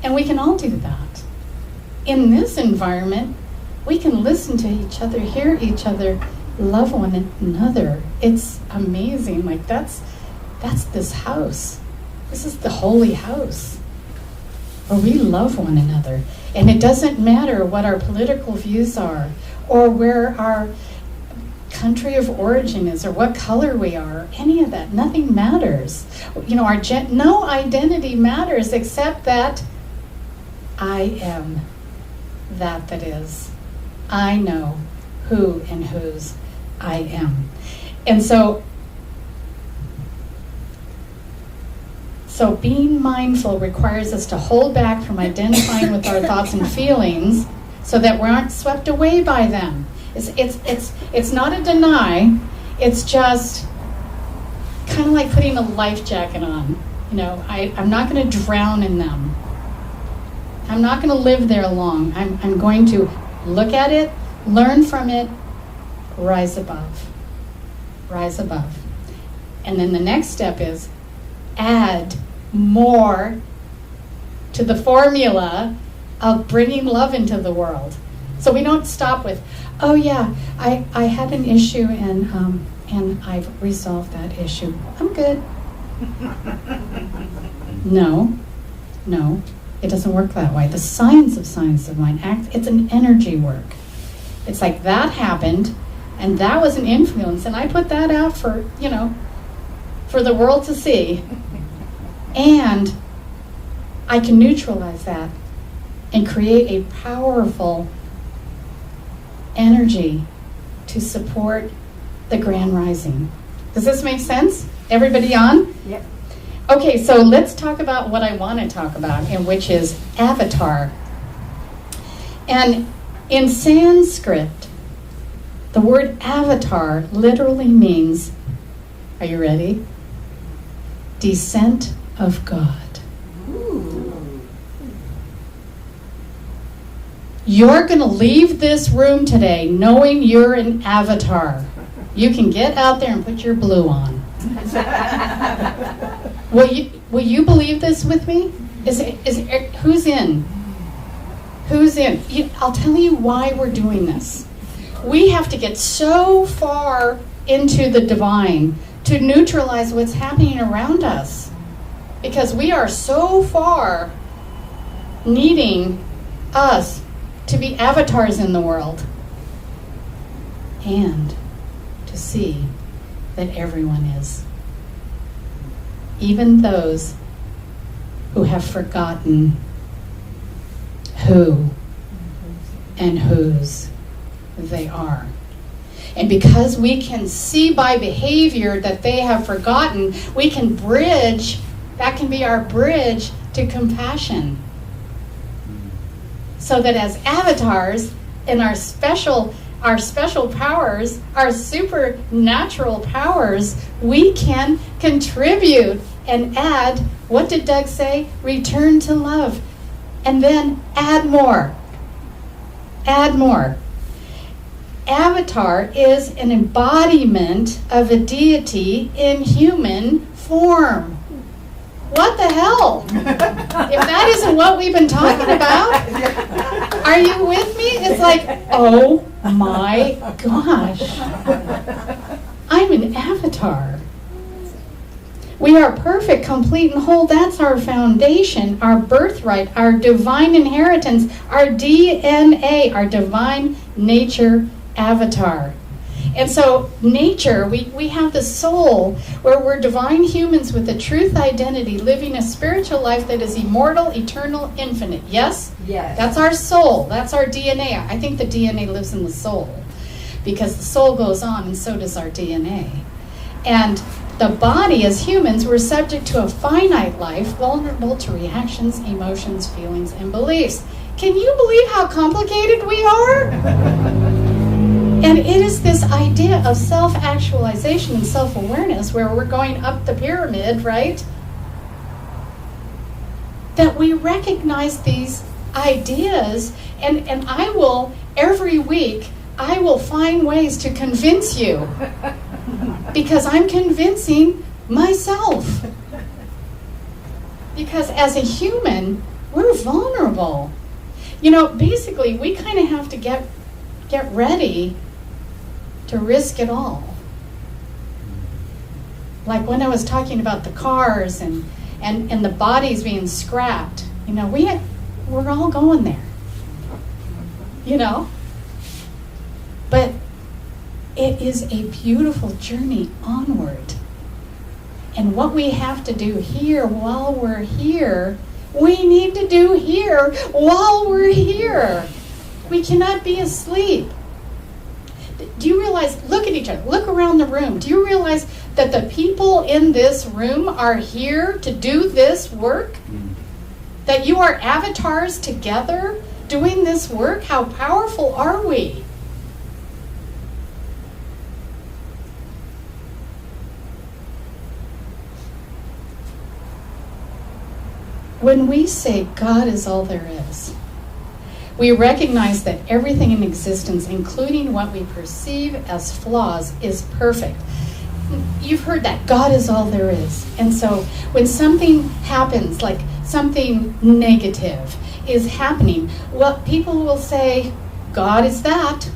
[SPEAKER 5] And we can all do that. In this environment, we can listen to each other, hear each other, love one another. It's amazing. Like that's this house. This is the holy house where we love one another. And it doesn't matter what our political views are or where our country of origin is or what color we are, any of that. Nothing matters. You know, no identity matters except that I am that is. I know who and whose I am. And so being mindful requires us to hold back from identifying with our thoughts and feelings so that we aren't swept away by them. It's not a deny, it's just kind of like putting a life jacket on. You know, I'm not going to drown in them. I'm not going to live there long. I'm going to look at it, learn from it, rise above. Rise above. And then the next step is add more to the formula of bringing love into the world. So we don't stop with, oh yeah, I had an issue and I've resolved that issue. I'm good. No, it doesn't work that way. The science of mind, it's an energy work. It's like that happened, and that was an influence, and I put that out for the world to see. And I can neutralize that and create a powerful energy to support the grand rising. Does this make sense? Everybody on?
[SPEAKER 1] Yep.
[SPEAKER 5] Okay, so let's talk about what I want to talk about, and which is avatar. And in Sanskrit, the word avatar literally means, are you ready? Descent of God. You're going to leave this room today knowing you're an avatar. You can get out there and put your blue on. Will you believe this with me? Who's in? Who's in? I'll tell you why we're doing this. We have to get so far into the divine to neutralize what's happening around us, because we are so far needing us to be avatars in the world and to see that everyone is. Even those who have forgotten who and whose they are. And because we can see by behavior that they have forgotten, we can bridge, that can be our bridge to compassion. So that as avatars in our special powers, our supernatural powers, we can contribute and add, what did Doug say? Return to love. And then add more. Add more. Avatar is an embodiment of a deity in human form. What the hell? If that isn't what we've been talking about, are you with me? It's like, oh my gosh, I'm an avatar. We are perfect, complete, and whole. That's our foundation, our birthright, our divine inheritance, our DNA, our divine nature avatar. And so nature, we have the soul where we're divine humans with a truth identity, living a spiritual life that is immortal, eternal, infinite. Yes?
[SPEAKER 1] Yes.
[SPEAKER 5] That's our soul. That's our DNA. I think the DNA lives in the soul because the soul goes on and so does our DNA. And the body, as humans, we're subject to a finite life, vulnerable to reactions, emotions, feelings, and beliefs. Can you believe how complicated we are? And it is this idea of self-actualization and self-awareness where we're going up the pyramid, right? That we recognize these ideas, and I will, every week, I will find ways to convince you because I'm convincing myself. Because as a human, we're vulnerable. You know, basically, we kind of have to get ready to risk it all. Like when I was talking about the cars and the bodies being scrapped, you know, we're all going there. You know? But it is a beautiful journey onward. And what we have to do here while we're here, we need to do here while we're here. We cannot be asleep. Do you realize, look at each other, look around the room. Do you realize that the people in this room are here to do this work? That you are avatars together doing this work? How powerful are we? When we say God is all there is, we recognize that everything in existence, including what we perceive as flaws, is perfect. You've heard that. God is all there is. And so when something happens, like something negative is happening, well, people will say, God is that.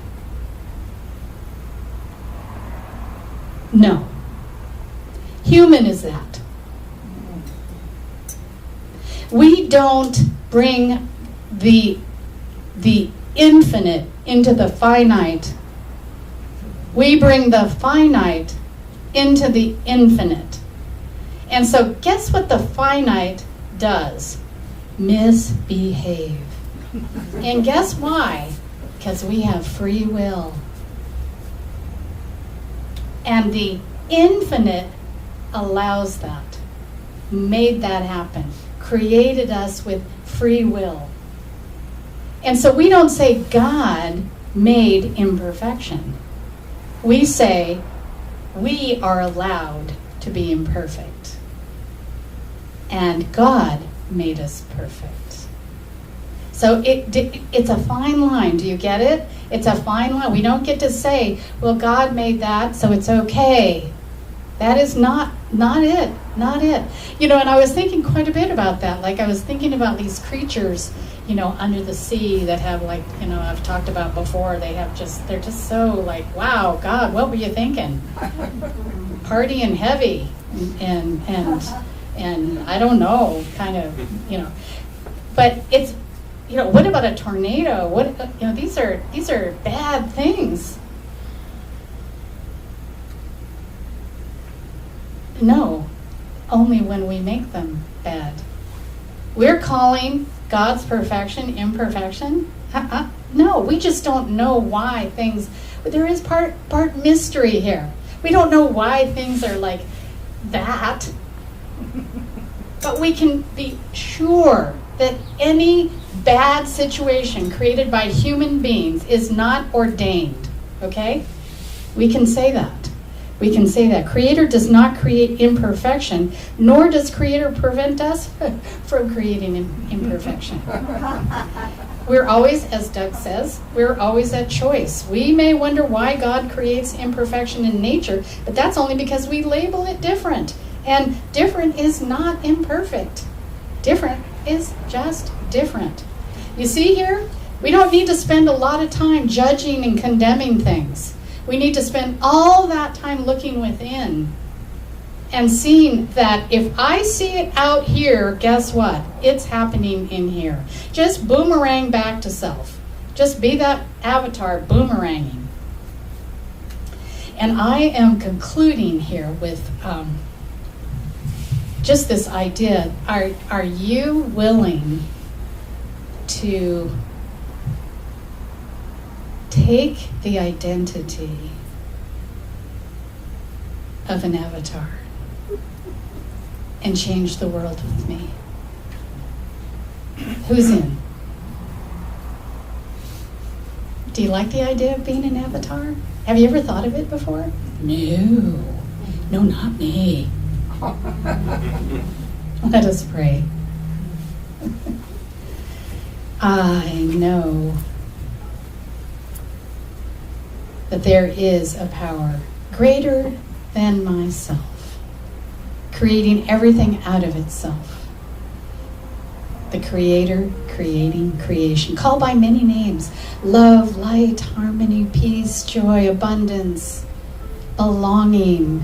[SPEAKER 5] No. Human is that. We don't bring the infinite into the finite. We bring the finite into the infinite. And so guess what the finite does? Misbehave. And guess why? Because we have free will. And the infinite allows that, made that happen, created us with free will. And so we don't say God made imperfection. We say we are allowed to be imperfect. And God made us perfect. So it's a fine line. Do you get it? It's a fine line. We don't get to say, well, God made that, so it's okay. That is not it. Not it. You know, and I was thinking quite a bit about that. Like I was thinking about these creatures, you know, under the sea that have, like, you know, I've talked about before, they're just so like, wow, God, what were you thinking? Party and heavy and I don't know, kind of, you know. But it's, you know, what about a tornado? What, you know, these are bad things. No, only when we make them bad. We're calling God's perfection imperfection? No, we just don't know why things, but there is part mystery here. We don't know why things are like that. But we can be sure that any bad situation created by human beings is not ordained, okay? We can say that. We can say that. Creator does not create imperfection, nor does Creator prevent us from creating imperfection. We're always, as Doug says, we're always at choice. We may wonder why God creates imperfection in nature, but that's only because we label it different. And different is not imperfect. Different is just different. You see here, we don't need to spend a lot of time judging and condemning things. We need to spend all that time looking within and seeing that if I see it out here, guess what? It's happening in here. Just boomerang back to self. Just be that avatar boomeranging. And I am concluding here with just this idea. Are you willing to take the identity of an avatar and change the world with me? Who's in? Do you like the idea of being an avatar? Have you ever thought of it before? No, not me. Let us pray. I know that there is a power greater than myself, creating everything out of itself. the Creator, creating creation, called by many names: love, light, harmony, peace, joy, abundance, belonging,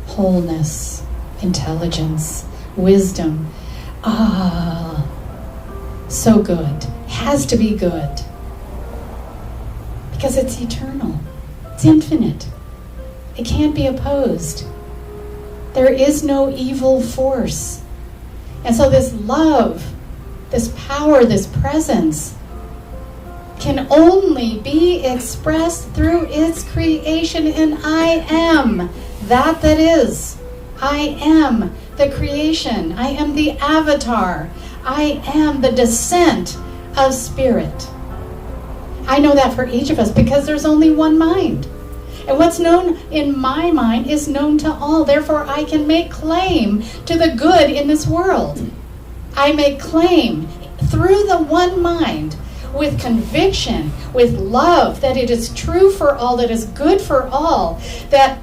[SPEAKER 5] wholeness, intelligence, wisdom. So good. Has to be good. Because it's eternal. It's infinite. It can't be opposed. There is no evil force. And so this love, this power, this presence can only be expressed through its creation. And I am that is. I am the creation. I am the avatar. I am the descent of spirit. I know that for each of us because there's only one mind. And what's known in my mind is known to all. Therefore, I can make claim to the good in this world. I make claim through the one mind, with conviction, with love, that it is true for all, that is good for all, that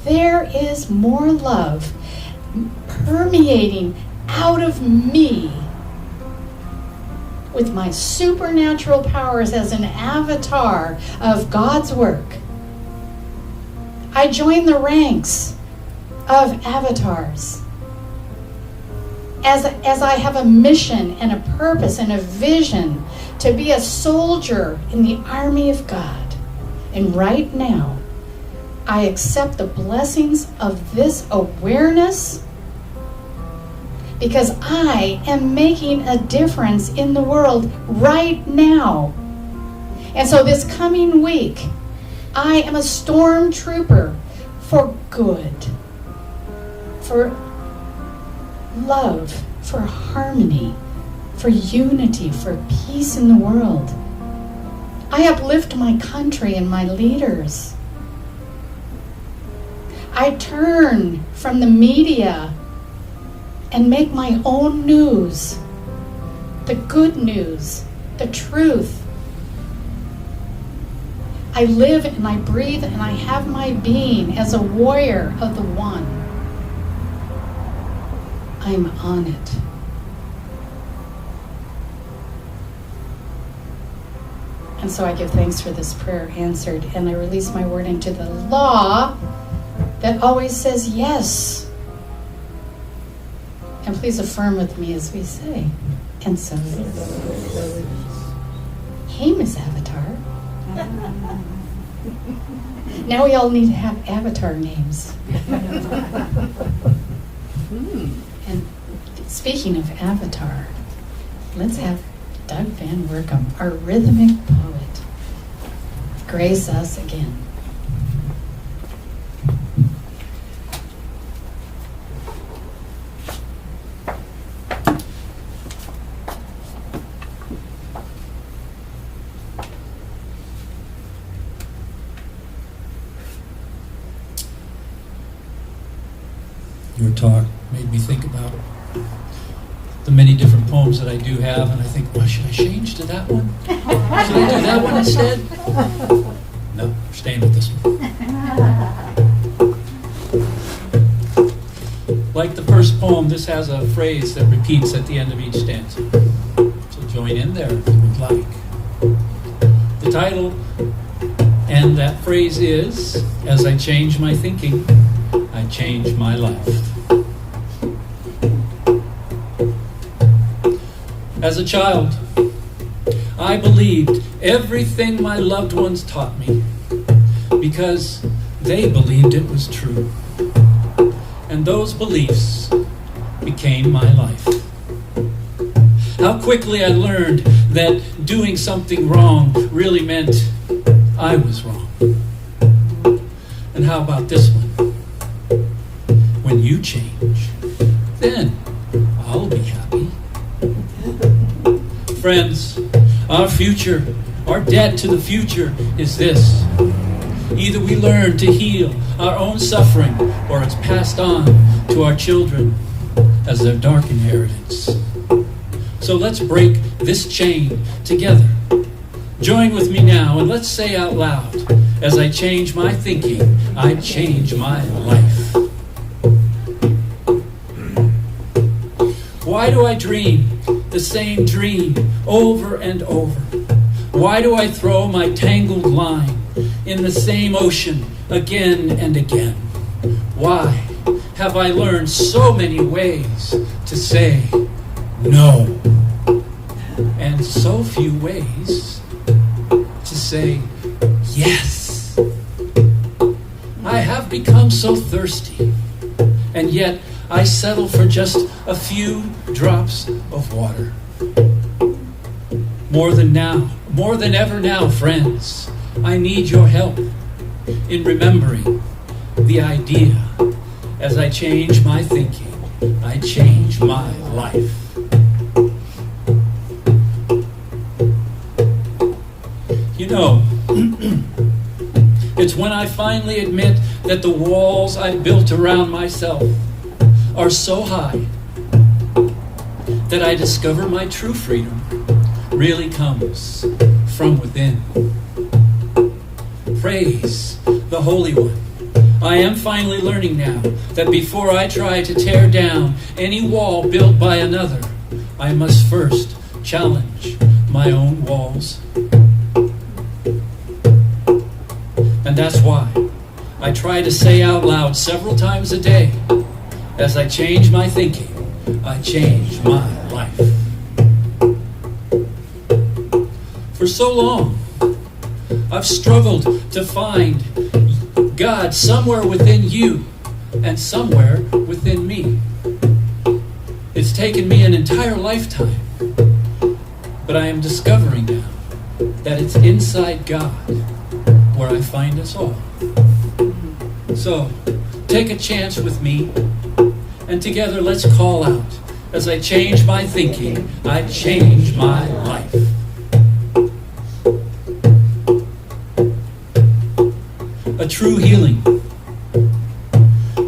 [SPEAKER 5] there is more love permeating out of me with my supernatural powers as an avatar of God's work. I join the ranks of avatars. As I have a mission and a purpose and a vision to be a soldier in the army of God. And right now, I accept the blessings of this awareness because I am making a difference in the world right now. And so this coming week, I am a stormtrooper for good, for love, for harmony, for unity, for peace in the world. I uplift my country and my leaders. I turn from the media and make my own news, the good news, the truth. I live and I breathe and I have my being as a warrior of the One. I'm on it. And so I give thanks for this prayer answered, and I release my word into the law that always says yes. And please affirm with me as we say, and so it is. Hey, Miss Avatar. Now we all need to have avatar names. And speaking of avatar, let's have Doug VanWoerkom, our rhythmic poet, grace us again.
[SPEAKER 8] Your talk made me think about the many different poems that I do have, and I think, well, should I change to that one? Should I do that one instead? No, we're staying with this one. Like the first poem, this has a phrase that repeats at the end of each stanza. So join in there if you would like. The title and that phrase is, as I change my thinking, I change my life. As a child, I believed everything my loved ones taught me because they believed it was true. And those beliefs became my life. How quickly I learned that doing something wrong really meant I was wrong. And how about this one? When you change, then I'll be happy. Friends, our future, our debt to the future is this. Either we learn to heal our own suffering or it's passed on to our children as their dark inheritance. So let's break this chain together. Join with me now and let's say out loud, as I change my thinking, I change my life. Why do I dream the same dream over and over? Why do I throw my tangled line in the same ocean again and again? Why have I learned so many ways to say no, and so few ways to say yes? I have become so thirsty, and yet I settle for just a few drops of water. More than ever now, friends, I need your help in remembering the idea. As I change my thinking, I change my life. You know, it's when I finally admit that the walls I built around myself are so high that I discover my true freedom really comes from within. Praise the Holy One. I am finally learning now that before I try to tear down any wall built by another, I must first challenge my own walls. And that's why I try to say out loud several times a day, as I change my thinking, I change my life. For so long, I've struggled to find God somewhere within you and somewhere within me. It's taken me an entire lifetime, but I am discovering now that it's inside God where I find us all. So, take a chance with me, and together let's call out, as I change my thinking, I change my life. A true healing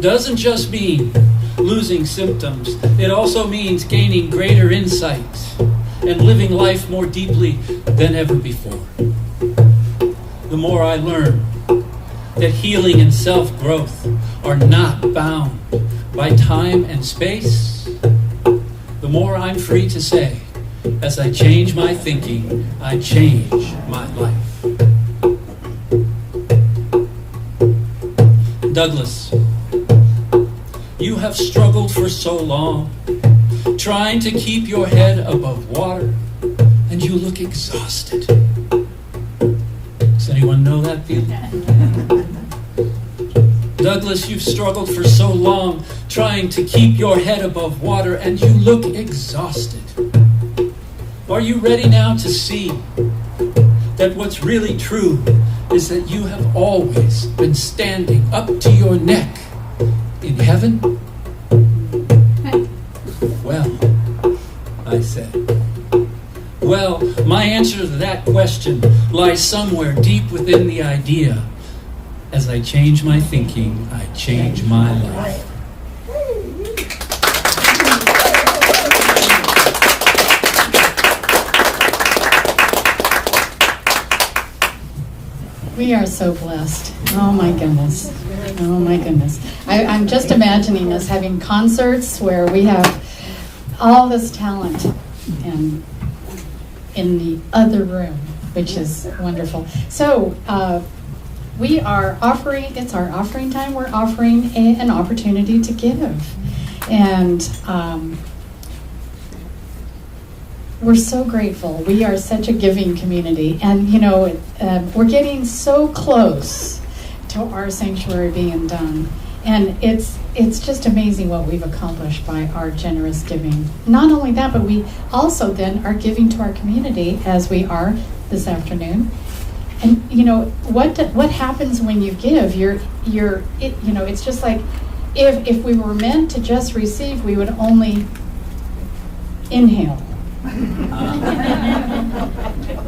[SPEAKER 8] doesn't just mean losing symptoms. It also means gaining greater insight and living life more deeply than ever before. The more I learn that healing and self-growth are not bound by time and space, the more I'm free to say, as I change my thinking, I change my life. Douglas, you have struggled for so long, trying to keep your head above water, and you look exhausted. Does anyone know that feeling? Douglas, you've struggled for so long, trying to keep your head above water, and you look exhausted. Are you ready now to see that what's really true is that you have always been standing up to your neck in heaven? Well, I said. Well, my answer to that question lies somewhere deep within the idea. As I change my thinking, I change my life.
[SPEAKER 5] We are so blessed. Oh my goodness. Oh my goodness. I'm just imagining us having concerts where we have all this talent and in the other room, which is wonderful. So we are offering, it's our offering time, we're offering an opportunity to give. And we're so grateful. We are such a giving community. And, you know, we're getting so close to our sanctuary being done. And it's just amazing what we've accomplished by our generous giving. Not only that, but we also then are giving to our community as we are this afternoon. And, you know, what happens when you give? It's just like if we were meant to just receive, we would only inhale.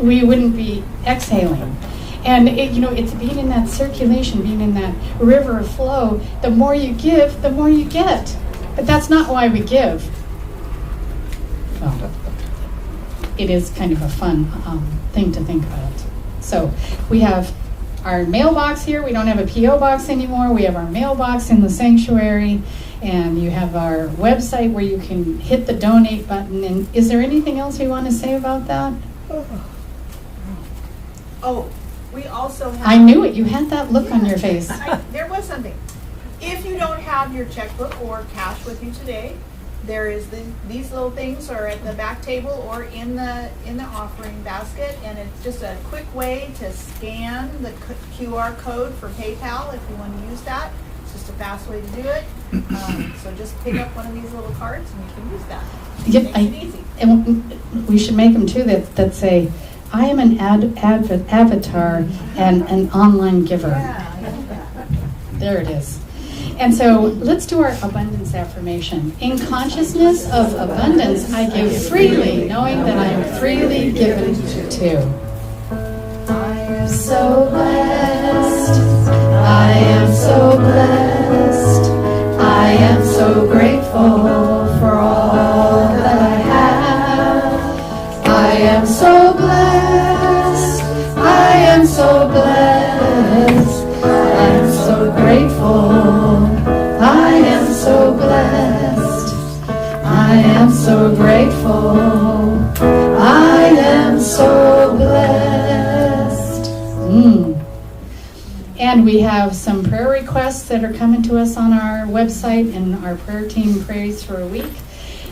[SPEAKER 5] We wouldn't be exhaling. And it's being in that circulation, being in that river of flow. The more you give, the more you get. But that's not why we give. Well, it is kind of a fun thing to think about. So we have our mailbox here. We don't have a P.O. box anymore. We have our mailbox in the sanctuary. And you have our website where you can hit the donate button. And is there anything else you want to say about that?
[SPEAKER 2] Oh, we also have.
[SPEAKER 5] I knew it. You had that look on your face.
[SPEAKER 2] There was something. If you don't have your checkbook or cash with you today, there is these little things are at the back table or in the offering basket, and it's just a quick way to scan the QR code for PayPal if you want to use that. It's just a fast way to do it. So just pick up one of these little cards and you can use that.
[SPEAKER 5] Yep,
[SPEAKER 2] Makes it easy.
[SPEAKER 5] and we should make them too that say, I am an avatar and an online giver.
[SPEAKER 2] Yeah, I like that.
[SPEAKER 5] There it is. And so let's do our abundance affirmation. In consciousness of abundance, I give freely, knowing that I am freely given to. I am so blessed. I am so blessed. I am so grateful for all that I have. I am so blessed. I am so blessed. I am so grateful. I am so blessed. I am so grateful. I am so blessed. And we have some prayer requests that are coming to us on our website, and our prayer team prays for a week.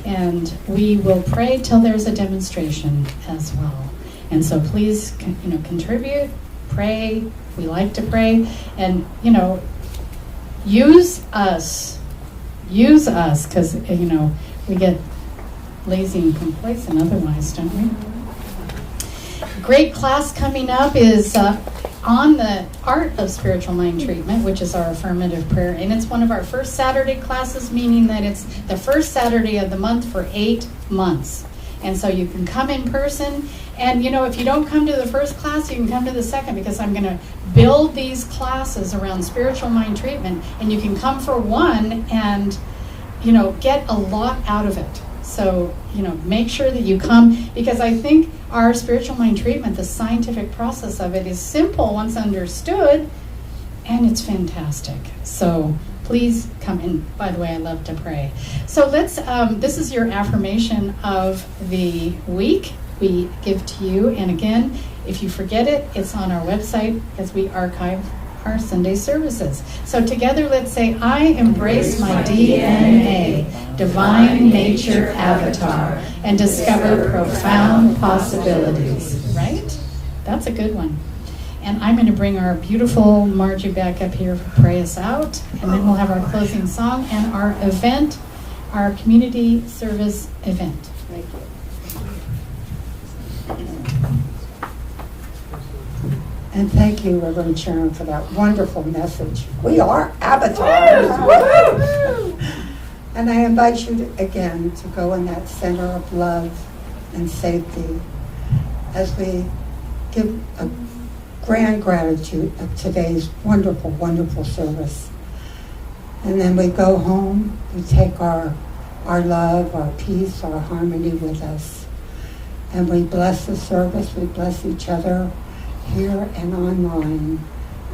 [SPEAKER 5] And we will pray till there's a demonstration as well. And so please, contribute, pray. We like to pray. And, use us, because, we get lazy and complacent otherwise, don't we? Great class coming up is on the art of spiritual mind treatment, which is our affirmative prayer. And it's one of our first Saturday classes, meaning that it's the first Saturday of the month for 8 months. And so you can come in person. And, if you don't come to the first class, you can come to the second, because I'm going to build these classes around spiritual mind treatment. And you can come for one and, get a lot out of it. So, make sure that you come, because I think our spiritual mind treatment, the scientific process of it, is simple once understood, and it's fantastic. So please come in. By the way, I love to pray. So let's, this is your affirmation of the week we give to you. And again, if you forget it, it's on our website as we archive our Sunday services. So together, let's say, I embrace my DNA, divine nature avatar, and discover profound possibilities. Right? That's a good one. And I'm going to bring our beautiful Margie back up here to pray us out. And then we'll have our closing song and our event, our community service event.
[SPEAKER 1] Thank you.
[SPEAKER 7] And thank you, Reverend Sharon, for that wonderful message. We are avatars. And I invite you again to go in that center of love and safety as we give a grand gratitude of today's wonderful, wonderful service. And then we go home, we take our love, our peace, our harmony with us. And we bless the service, we bless each other here and online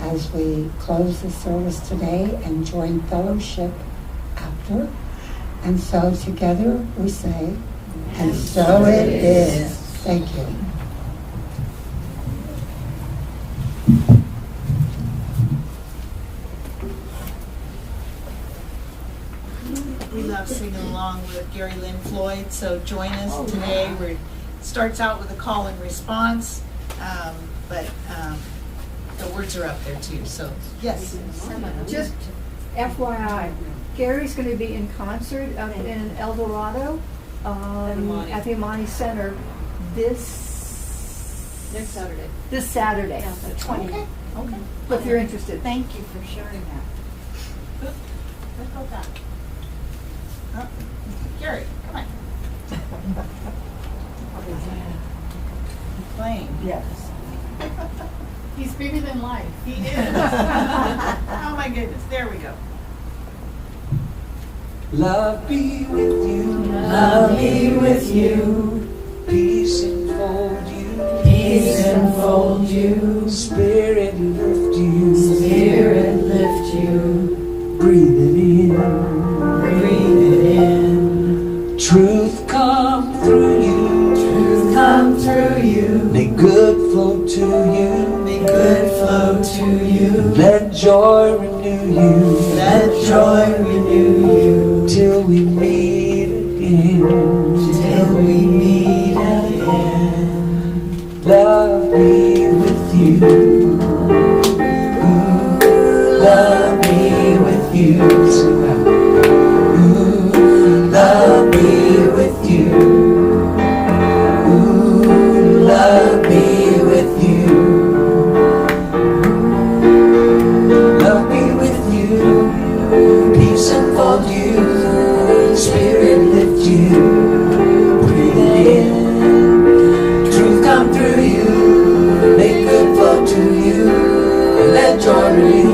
[SPEAKER 7] as we close the service today and join fellowship after. And so together we say, and so it is. Thank you.
[SPEAKER 2] We love singing along with Gary Lynn Floyd, so join us today. It starts out with a call and response, but the words are up there too, so yes.
[SPEAKER 1] Just FYI, Gary's going to be in concert up in El Dorado at the Imani Center this Saturday. This Saturday, the 20th.
[SPEAKER 2] Okay.
[SPEAKER 1] If you're interested.
[SPEAKER 3] Thank you for sharing that.
[SPEAKER 2] Let's go back. Oh, Gary, come on. Playing.
[SPEAKER 1] Yes.
[SPEAKER 5] He's bigger than life.
[SPEAKER 2] He is. Oh my goodness, there we go.
[SPEAKER 4] Love be with you, love be with you, peace enfold you, spirit lift breathe it in.
[SPEAKER 10] Truth come through you.
[SPEAKER 4] Truth come through you.
[SPEAKER 10] Make good flow to you.
[SPEAKER 4] Make good flow to you.
[SPEAKER 10] Let joy renew you.
[SPEAKER 4] Let joy renew you.
[SPEAKER 10] Till we meet again.
[SPEAKER 4] Till we meet again.
[SPEAKER 10] Love me with you.
[SPEAKER 4] Love me with you. Love me with you. Love me with you. Love me with you. Peace unfold you. Spirit lift you. Breathe it in. Truth come through you. Make good flow to you. And let joy renew.